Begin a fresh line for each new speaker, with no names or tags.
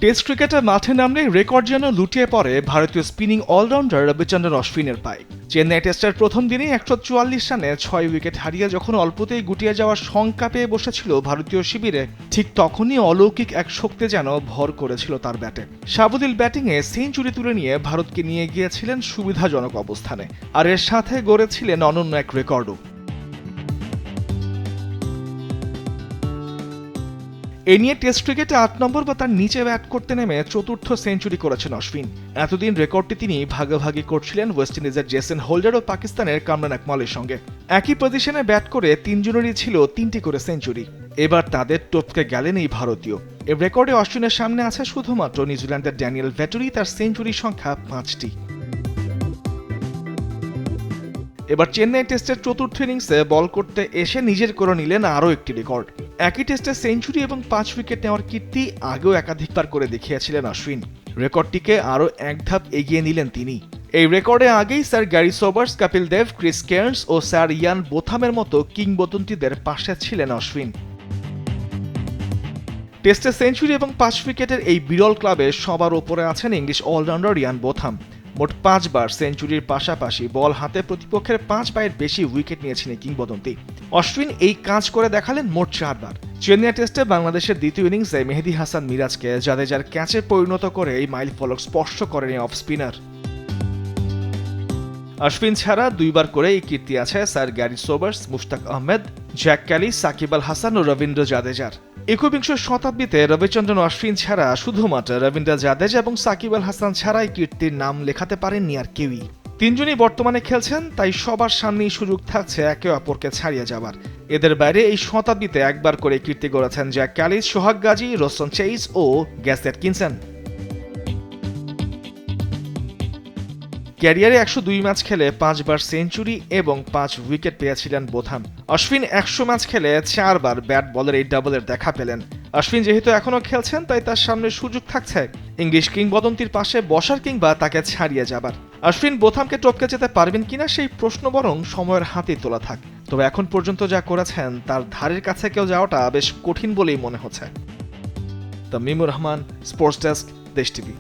Test ক্রিকেটে মাঠে নামলে রেকর্ড যেন লুটিয়ে পড়ে ভারতীয় স্পিনিং অলরাউন্ডার রবিচন্দ্রন অশ্বিনের পায়ে। চেন্নাই টেস্টের প্রথম দিনেই ১৪৪ রানে ৬ উইকেট হারিয়ে যখন অল্পতেই গুটিয়ে যাওয়ার শঙ্কা পেয়ে বসেছিল ভারতীয় শিবিরে, ঠিক তখনই অলৌকিক এক শক্তি যেন ভর করেছিল তার ব্যাটে। সাবলীল ব্যাটিংয়ে সেঞ্চুরি তুলে নিয়ে ভারতকে নিয়ে গিয়েছিলেন সুবিধাজনক অবস্থানে, আর এর সাথে গড়েছিলেন অনন্য এক রেকর্ডও। এ নিয়ে টেস্ট ক্রিকেটে ৮ নম্বর বা তার নিচে ব্যাট করতে নেমে চতুর্থ সেঞ্চুরি করেছেন অশ্বিন। এতদিন রেকর্ডটি তিনি ভাগাভাগি করছিলেন ওয়েস্ট ইন্ডিজের জেসন হোল্ডার ও পাকিস্তানের কামরান আকমলের সঙ্গে। একই পজিশনে ব্যাট করে তিনজনেরই ছিল ৩টি করে সেঞ্চুরি। এবার তাদের টপকে গেলেন এই ভারতীয়। এ রেকর্ডে অশ্বিনের সামনে আছে শুধুমাত্র নিউজিল্যান্ডের ড্যানিয়েল ভেটরি, তার সেঞ্চুরির সংখ্যা ৫টি। এবার চেন্নাই টেস্টের চতুর্থ ইনিংসে বল করতে এসে নিজের করে নিলেন আরও একটি রেকর্ড। একই টেস্টে সেঞ্চুরি এবং ৫ উইকেট নেওয়ার কীর্তি আগেও একাধিকবার করে দেখিয়েছিলেন অশ্বিন। রেকর্ডটিকে আরও এক ধাপ এগিয়ে নিলেন তিনি। এই রেকর্ডে আগেই sir Garry Sobers, Kapil Dev, Chris Cairns ও স্যার ইয়ান বোথামের মতো কিংবদন্তিদের পাশে ছিলেন অশ্বিন। টেস্টে সেঞ্চুরি এবং ৫ উইকেটের এই বিরল ক্লাবে সবার ওপরে আছেন ইংলিশ অলরাউন্ডার ইয়ান বোথাম। মোট ৫ বার সেঞ্চুরির পাশাপাশি বল হাতে প্রতিপক্ষের ৫ বারের বেশি উইকেট নিয়েছেন এই কিংবদন্তি। অশ্বিন এই কাজ করে দেখালেন মোট ৪ বার। চেন্নাই টেস্টে বাংলাদেশের দ্বিতীয় ইনিংসে মেহেদী হাসান মিরাজকে জাদেজার ক্যাচে পরিণত করে এই মাইল ফলক স্পর্শ করেন অফ স্পিনার। অশ্বিন ছাড়া ২ বার করে এই কীর্তি আছে sir Garry Sobers, Mushtaq Ahmed, Jacques Kallis, Shakib Al Hasan ও রবীন্দ্র জাদেজার। একবিংশ শতাব্দীতে রবিচন্দ্রন অশ্বিন ছাড়া শুধুমাত্র রবীন্দ্র জাদেজা এবং সাকিব আল হাসান ছাড়াই কীর্তির নাম লেখাতে পারেননি আর কেউই। তিনজনই বর্তমানে খেলছেন, তাই সবার সামনেই সুযোগ থাকছে একে অপরকে ছাড়িয়ে যাবার। এদের বাইরে এই শতাব্দীতে একবার করে কীর্তি গড়েছেন Jack Kelly, Sohag Gazi, Roshan chess ও গ্যাস এটকিনসন। ক্যারিয়ারে ১০২ ম্যাচ খেলে ৫ বার সেঞ্চুরি এবং ৫ উইকেট পেয়েছিলেন বোথাম। অশ্বিন ১০০ ম্যাচ খেলে ৪ বার ব্যাট বলের এই ডাবলের দেখা পেলেন। অশ্বিন যেহেতু এখনও খেলছেন, তাই তার সামনে সুযোগ থাকছে ইংলিশ কিংবদন্তির পাশে বসার কিংবা তাকে ছাড়িয়ে যাবার। অশ্বিন বোথামকে টপকে যেতে পারবেন কিনা সেই প্রশ্ন বরং সময়ের হাতেই তোলা থাক। তবে এখন পর্যন্ত যা করেছেন তার ধারের কাছে কেউ যাওয়াটা বেশ কঠিন বলেই মনে হচ্ছে। তামিমুর রহমান, স্পোর্টস ডেস্ক, দেশ টিভি।